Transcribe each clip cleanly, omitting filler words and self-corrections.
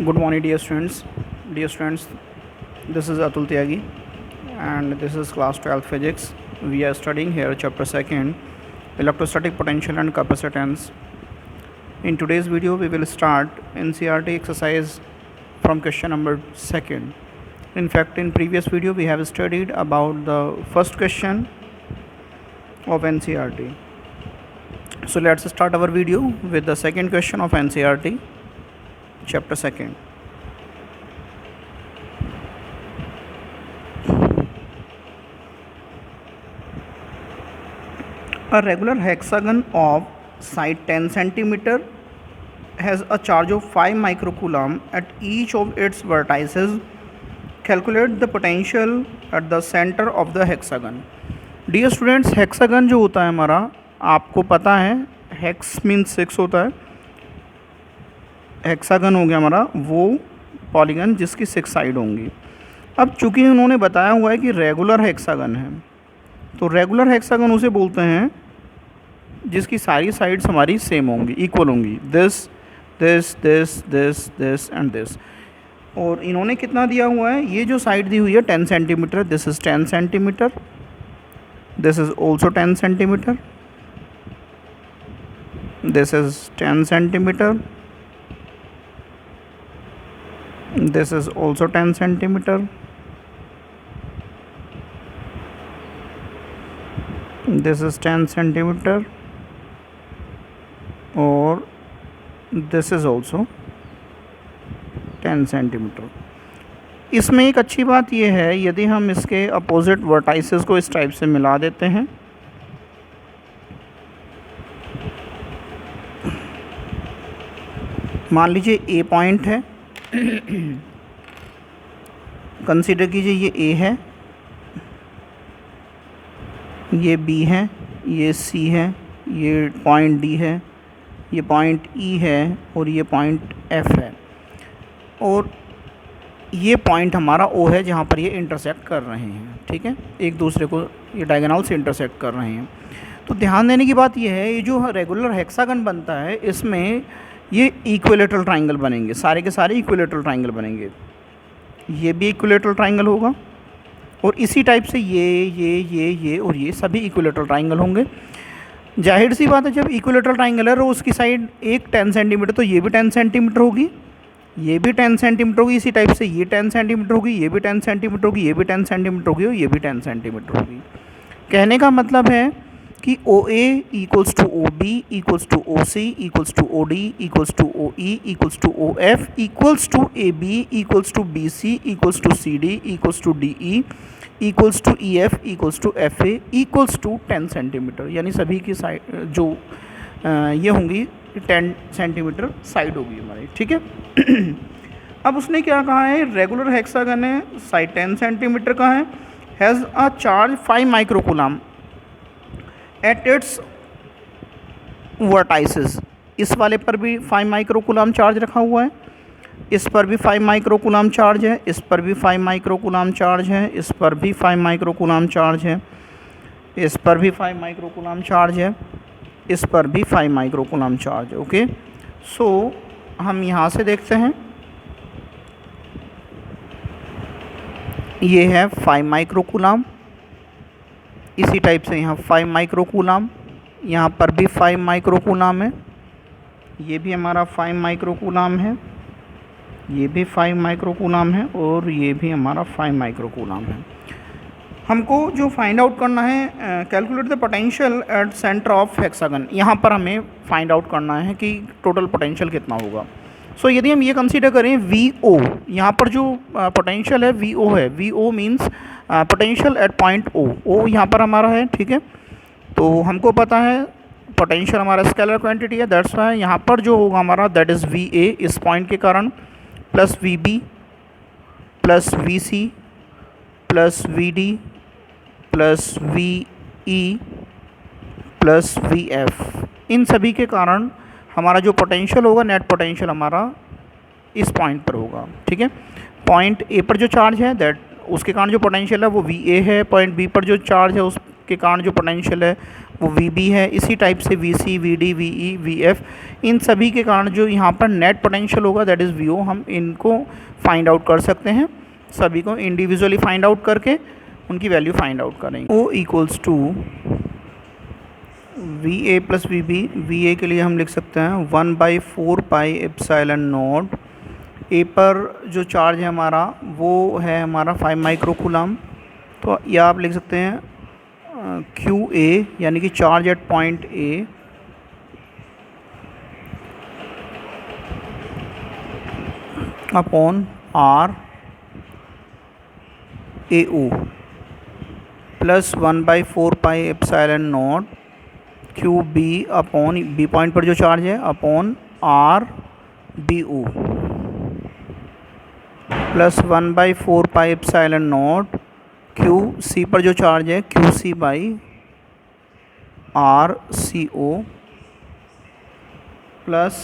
Good morning, dear students. Dear students, this is Atul Tyagi, and this is class 12 physics. We are studying here chapter 2nd, electrostatic potential and capacitance. In today's video, we will start NCERT exercise from question number 2nd. In fact, in previous video, we have studied about the first question of NCERT. So let's start our video with the second question of NCERT, chapter 2nd. A regular hexagon of side 10 centimeter has a charge of 5 microcoulomb at each of its vertices. Calculate the potential at the center of the hexagon. Dear students, hexagon जो होता है हमारा, आपको पता है hex means 6 होता है. Hexagon हो गया हमारा वो पॉलीगन जिसकी 6 साइड होंगी. अब चूंकि उन्होंने बताया हुआ है कि रेगुलर हेक्सागन है, तो रेगुलर हेक्सागन उसे बोलते हैं जिसकी सारी साइड्स हमारी सेम होंगी, इक्वल होंगी. This this this this this and this. और इन्होंने कितना दिया हुआ है, ये जो साइड दी हुई है 10 centimetre, this is 10 centimetre, this is also 10 centimetre, this is 10 centimetre, this is also 10 centimeter, this is 10 centimeter, और this is also 10 centimeter. इसमें एक अच्छी बात यह है, यदि हम इसके अपोजिट वर्टाइसेस को इस टाइप से मिला देते हैं, मान लीजिए ए पॉइंट है, कंसीडर कीजिए ये ए है, ये बी है, ये सी है, ये पॉइंट डी है, ये पॉइंट ई है, और ये पॉइंट एफ है, और ये पॉइंट हमारा ओ है जहाँ पर ये इंटरसेक्ट कर रहे हैं. ठीक है, एक दूसरे को ये डायगोनल से इंटरसेक्ट कर रहे हैं. तो ध्यान देने की बात ये है, ये जो रेगुलर हेक्सागन बनता है इसमें ये इक्विलेटरल ट्राइंगल बनेंगे, सारे के सारे इक्विलेटरल ट्राइंगल बनेंगे. ये भी इक्विलेटरल ट्राइंगल होगा, और इसी टाइप से ये और ये सभी इक्विलेटरल ट्राइंगल होंगे. जाहिर सी बात है, जब इक्विलेटरल ट्राइंगल है और उसकी साइड एक 10 सेंटीमीटर, तो ये भी 10 सेंटीमीटर होगी, ये भी 10 सेंटीमीटर होगी. इसी टाइप से ये 10 सेंटीमीटर होगी, ये भी 10 सेंटीमीटर होगी, ये भी 10 सेंटीमीटर होगी, और ये भी 10 सेंटीमीटर होगी. कहने का मतलब है कि O A equals to O B equals to O C equals to O D equals to O E equals to O F equals to A B equals to B C equals to C D equals to D E equals to E F equals to F A equals to 10 centimetre. यानी सभी की side जो ये होंगी 10 centimetre side होगी हमारी. ठीक है. अब उसने क्या कहा है, रेगुलर हेक्सागन है, साइड 10 सेंटीमीटर का है, has a charge 5 microcoulomb at its vertices. इस वाले पर भी 5 माइक्रोकूलम चार्ज रखा हुआ है, इस पर भी 5 माइक्रोकूलम चार्ज है, इस पर भी 5 माइक्रोकूलम चार्ज है, इस पर भी 5 माइक्रोकूलम चार्ज है, इस पर भी 5 माइक्रोकूलम चार्ज है, इस पर भी 5 माइक्रोकूलम चार्ज है. ओके, सो हम यहाँ से देखते हैं, ये है 5 माइक्रोकूलम, इसी टाइप से यहाँ 5 माइक्रोकूलम, यहाँ पर भी 5 माइक्रोकूलम है, ये भी हमारा 5 माइक्रोकूलम है, ये भी 5 माइक्रोकूलम है, और ये भी हमारा 5 माइक्रोकूलम है. हमको जो फाइंड आउट करना है, calculate the potential at centre of hexagon. यहाँ पर हमें फाइंड आउट करना है कि टोटल पोटेंशियल कितना होगा. सो यदि हम ये कंसीडर करें वी ओ, यहाँ पर जो पोटेंशियल है वी ओ है, V O means potential at point O. O यहाँ पर हमारा है. ठीक है, तो हमको पता है पोटेंशियल हमारा स्केलर क्वांटिटी है, दैट्स वाई यहाँ पर जो होगा हमारा दैट इज़ वी ए इस पॉइंट के कारण, plus V B plus V C plus V D plus V E plus V F. इन सभी के कारण हमारा जो पोटेंशियल होगा, नेट पोटेंशियल हमारा इस पॉइंट पर होगा. ठीक है, पॉइंट ए पर जो चार्ज है दैट उसके कारण जो पोटेंशियल है वो वी ए है, पॉइंट बी पर जो चार्ज है के कारण जो पोटेंशियल है वो VB है। इसी टाइप से VC, VD, VE, VF, इन सभी के कारण जो यहाँ पर नेट पोटेंशियल होगा दैट इज़ VO, हम इनको फाइंड आउट कर सकते हैं। सभी को इंडिविजुअली फाइंड आउट करके उनकी वैल्यू फाइंड आउट करेंगे। O equals to VA plus VB। VA के लिए हम लिख सकते हैं 1/4 पाई एप्सिलॉन नॉट। ए पर जो चार्ज है हमारा वो है हमारा 5 माइक्रोकूलम, तो यह आप लिख सकते हैं QA यानी कि charge at point A upon R AO plus 1/4 pi epsilon not QB upon B point पर जो चार्ज है upon R BO plus 1/4 pi epsilon not QC पर जो चार्ज है QC by RCO plus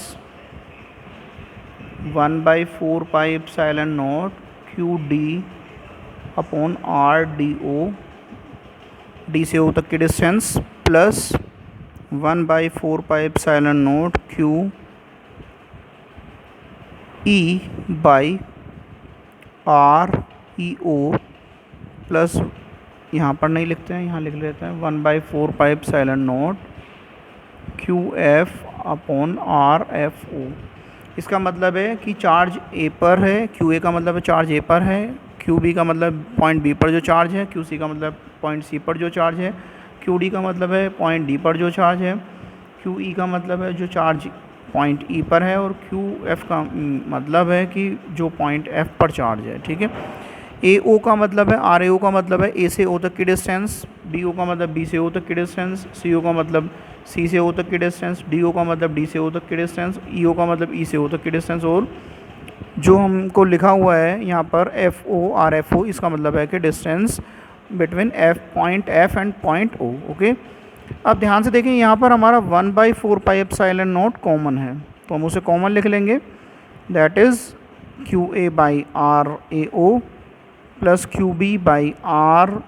1/4 pi epsilon not QD upon RDO, D से O तक की distance, plus 1/4 pi epsilon not QE by REO plus, यहाँ पर नहीं लिखते हैं, यहाँ लिख लेते हैं 1/4 pi epsilon not QF upon RFO। इसका मतलब है कि चार्ज A पर है, QA का मतलब है चार्ज A पर है, QB का मतलब पॉइंट B पर जो चार्ज है, QC का मतलब पॉइंट C पर जो चार्ज है, QD का मतलब है पॉइंट D पर जो चार्ज है, QE का मतलब है जो चार्ज पॉइंट E पर है, और QF का मतलब है कि जो पॉइंट F पर चार्ज है। ठीक है। AO का मतलब है, RAO का मतलब है A से O तक की डिस्टेंस, BO का मतलब B से O तक की डिस्टेंस, CO का मतलब C से O तक की डिस्टेंस, DO का मतलब D से O तक की डिस्टेंस, EO का मतलब E से O तक की डिस्टेंस, और जो हमको लिखा हुआ है यहाँ पर FO RFO, इसका मतलब है कि distance between point F and point O। Okay, अब ध्यान से देखें यहाँ पर हमारा 1/4 पाई एप्सिलॉन नॉट कॉमन है, तो हम उसे कॉमन लिख लेंगे, that is QA by RAO plus QB by RBO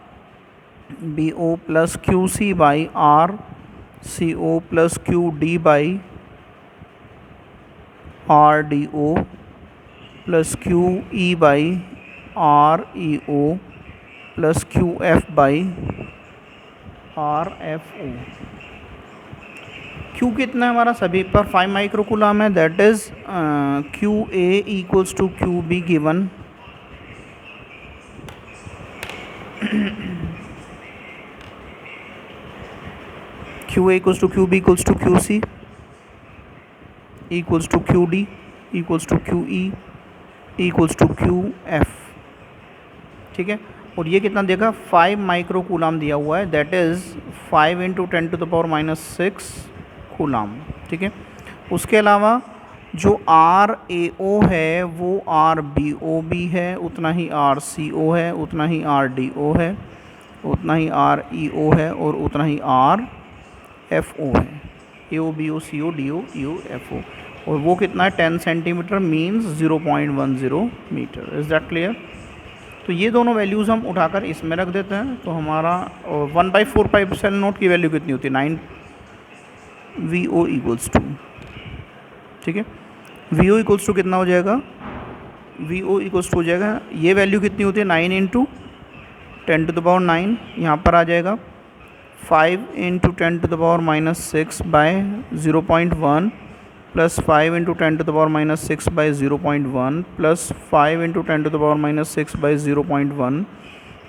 plus QC by RCO plus QD by RDO plus QE by REO plus QF by RFO। Q कितना है हमारा सभी पर 5 माइक्रोकूलम है, that is QA equals to QB given QA equals to QB equals to QC equals to QD equals to QE equals to QF। ठीक है, और ये कितना देगा 5 माइक्रोकूलम दिया हुआ है, दैट इज़ 5 × 10⁻⁶ कूलम। ठीक है, उसके अलावा जो RAO है वो RBO भी है, उतना ही RCO है, उतना ही RDO है, उतना ही REO है, और उतना ही RFO है, AO BO CO DO EO FO, और वो कितना है 10 centimetre means 0.10 metre. Is that clear? तो ये दोनों वैल्यूज़ हम उठाकर इसमें रख देते हैं, तो हमारा 1/4 पाई एप्सिलॉन नॉट की वैल्यू कितनी होती है 9 VO इक्वल्स टू। ठीक है, VO इक्वल्स टू कितना हो जाएगा, VO इक्वल्स टू हो जाएगा, ये वैल्यू कितनी होती है 9 × 10⁻⁹, यहाँ पर आ जाएगा 5 × 10⁻⁶ by 0.1 plus 5 × 10⁻⁶ by 0.1 plus 5 × 10⁻⁶ by 0.1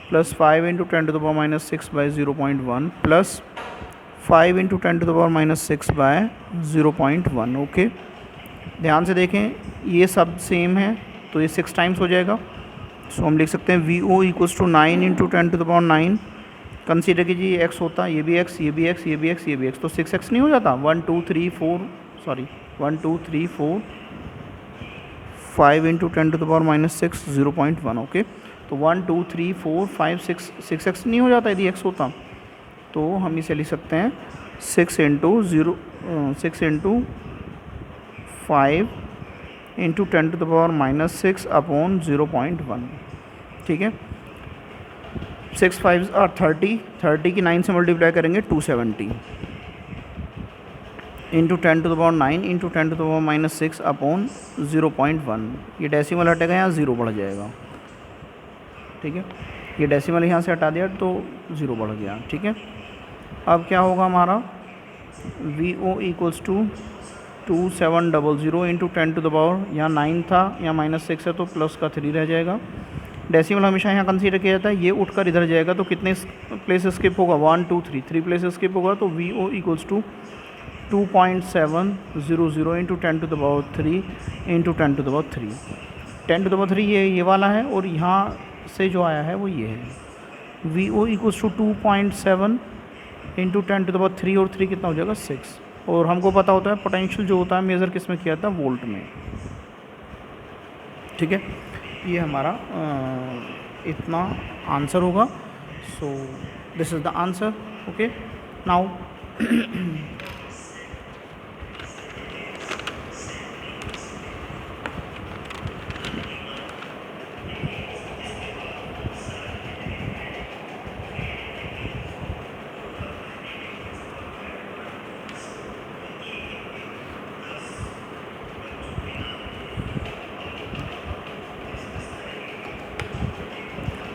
plus 5 × 10⁻⁶ by 0.1 plus 5 × 10⁻⁶ by 0.1। Okay, ध्यान से देखें ये सब सेम है, तो ये 6 टाइम्स हो जाएगा, सो हम लिख सकते हैं VO इक्वल्स टू 9 × 10⁻⁹। कंसीडर कीजिए x होता, ये भी x, ये भी x, ये भी x, ये भी x, तो 6x नहीं हो जाता, 1 2 3 4 सॉरी 1 2 3 4 5 × 10⁻⁶ 0.1। ओके, तो 1 2 3 4 5 6x नहीं हो जाता यदि x होता, तो हम इसे लिख सकते हैं 6 × 5 × 10⁻⁶ अपॉन 0.1। ठीक है, 6 5 और 30, 30 की 9 से मल्टीप्लाई करेंगे 270 इंटू 10⁻9 इंटू 10⁻6 अपॉन 0.1। ये डेसिमल हटेगा, यहाँ 0 बढ़ जाएगा, ठीक है। ये डेसिमल यहाँ से हटा दिया तो 0 बढ़ गया, ठीक है। अब क्या होगा हमारा VO इक्वल्स टू 2700 इंटू 10⁻, यहाँ 9 था, यहाँ -6 है तो प्लस का 3 रह जाएगा। डेसिमल हमेशा यहाँ कंसीडर किया जाता है, ये उठकर इधर जाएगा तो कितने प्लेस स्किप होगा, 1 2 3, 3 प्लेस स्किप होगा। तो VO equals to 2.700 into 10⁻3 into 10⁻3। 10⁻3 ये वाला है और यहाँ से जो आया है वो ये है। VO इक्वल्स टू 2.7 इंटू 10⁻3 और 3 कितना हो जाएगा 6। और हमको पता होता है पोटेंशियल जो होता है मेज़र किस में किया था, वोल्ट में, ठीक है। ये हमारा इतना आंसर होगा। So this is the answer, okay. Now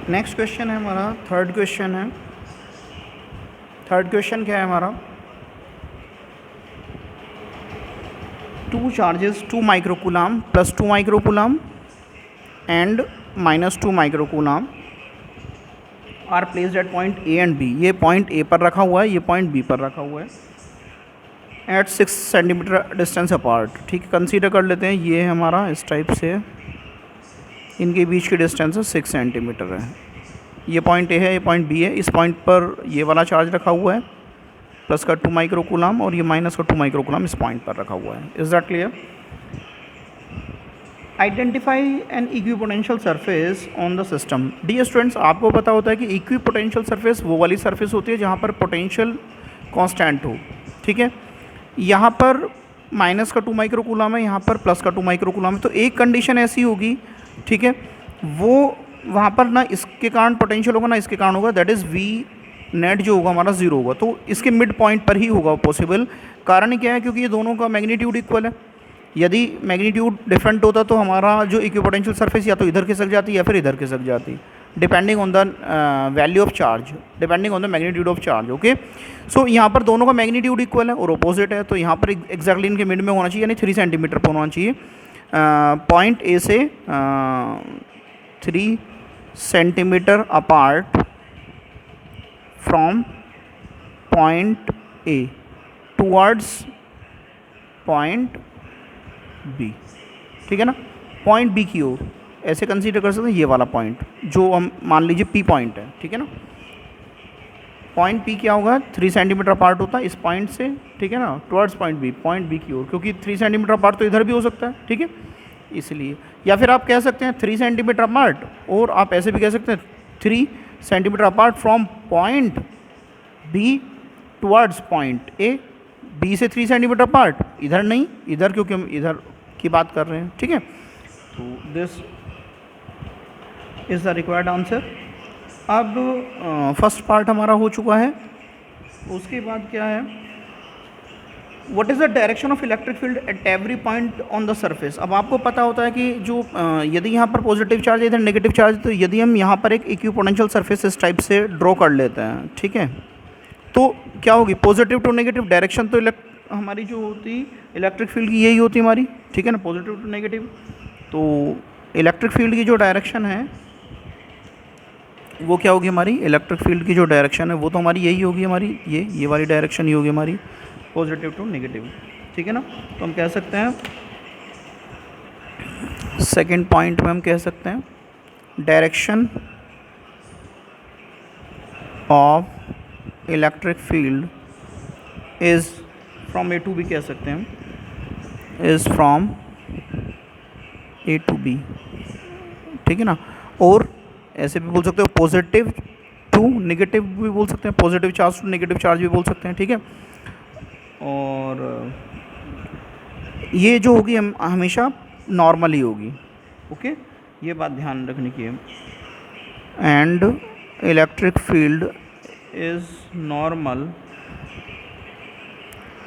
next question है हमारा, थर्ड क्वेश्चन है। थर्ड क्वेश्चन क्या है हमारा, 2 charges 2 microcoulomb plus 2 microcoulomb and -2 microcoulomb are placed at point A and B. ये पॉइंट ए पर रखा हुआ है, ये पॉइंट बी पर रखा हुआ है एट 6 सेंटीमीटर डिस्टेंस अपार्ट, ठीक है। कंसीडर कर लेते हैं ये है हमारा, इस टाइप से इनके बीच की डिस्टेंस 6 सेंटीमीटर है। ये पॉइंट ए है, ये पॉइंट बी है। इस पॉइंट पर ये वाला चार्ज रखा हुआ है प्लस का 2 माइक्रोकूलम और ये माइनस का 2 माइक्रोकूलम इस पॉइंट पर रखा हुआ है। Is that clear? Identify an equipotential surface on the system. Dear students, आपको पता होता है कि इक्विपोटेंशियल सरफेस वो वाली सरफेस होती है जहाँ पर पोटेंशियल कांस्टेंट हो, ठीक है। यहाँ पर माइनस का 2 माइक्रोकूलम है, यहाँ पर प्लस का 2 माइक्रोकूलम है। तो एक कंडीशन ऐसी होगी, ठीक है, वो वहाँ पर ना इसके कारण पोटेंशियल होगा ना इसके कारण होगा, दैट इज़ V नेट जो होगा हमारा 0 होगा। तो इसके मिड पॉइंट पर ही होगा पॉसिबल। कारण क्या है, क्योंकि ये दोनों का मैग्नीट्यूड इक्वल है। यदि मैग्नीट्यूड डिफरेंट होता तो हमारा जो इक्विपोटेंशियल सरफेस या तो इधर खिसक जाती या फिर इधर खिसक जाती, depending on the value of charge, depending on the magnitude of charge, okay. So यहाँ पर दोनों का मैग्नीट्यूड इक्वल है और अपोजिट है, तो यहाँ पर एग्जैक्टली इनके मिड में होना चाहिए, यानी 3 सेंटीमीटर पर होना चाहिए। पॉइंट ए से 3 centimetre apart from point A towards point B, ठीक है ना। पॉइंट बी की ओर ऐसे कंसीडर कर सकते हैं, ये वाला पॉइंट जो हम मान लीजिए पी पॉइंट है, ठीक है ना। पॉइंट पी क्या होगा, 3 सेंटीमीटर अपार्ट होता है इस पॉइंट से, ठीक है ना, टुवर्ड्स पॉइंट बी की ओर, क्योंकि 3 सेंटीमीटर अपार्ट तो इधर भी हो सकता है, ठीक है, इसलिए। या फिर आप कह सकते हैं 3 सेंटीमीटर अपार्ट, और आप ऐसे भी कह सकते हैं 3 centimetre apart from point B towards point A. B से 3 सेंटीमीटर अपार्ट, इधर नहीं, इधर, क्योंकि हम इधर की बात कर रहे हैं, ठीक है। तो this is the required answer. अब फर्स्ट पार्ट हमारा हो चुका है। उसके बाद क्या है, what is the direction of electric field at every point on the surface. अब आपको पता होता है कि जो यदि यहाँ पर पॉजिटिव चार्ज है, इधर नेगेटिव चार्ज, तो यदि हम यहाँ पर एक इक्विपोटेंशियल सरफेस इस टाइप से ड्रॉ कर लेते हैं, ठीक है, तो क्या होगी, पॉजिटिव टू नेगेटिव डायरेक्शन तो हमारी जो होती इलेक्ट्रिक फील्ड की यही होती हमारी, ठीक है ना, पॉजिटिव टू नेगेटिव। तो इलेक्ट्रिक फील्ड की जो डायरेक्शन है वो क्या होगी, हमारी इलेक्ट्रिक फील्ड की जो डायरेक्शन है वो तो हमारी यही होगी, हमारी ये वाली डायरेक्शन ही होगी हमारी, पॉजिटिव टू नेगेटिव, ठीक है ना। तो हम कह सकते हैं सेकंड पॉइंट में हम कह सकते हैं direction of electric field is from A to B, कह सकते हैं is from A to B, ठीक है ना। और ऐसे भी बोल सकते हो पॉजिटिव टू नेगेटिव भी बोल सकते हैं, positive charge to negative charge भी बोल सकते हैं, ठीक है। और ये जो होगी हम हमेशा नॉर्मल ही होगी, ओके, ये बात ध्यान रखने की है। And electric field is normal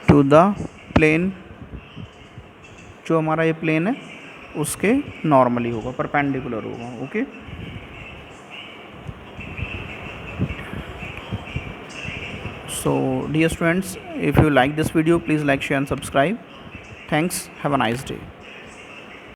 to the plane, जो हमारा ये प्लेन है उसके नॉर्मली होगा, परपेंडिकुलर होगा। Okay, so dear students, if you like this video, please like, share and subscribe. Thanks, have a nice day.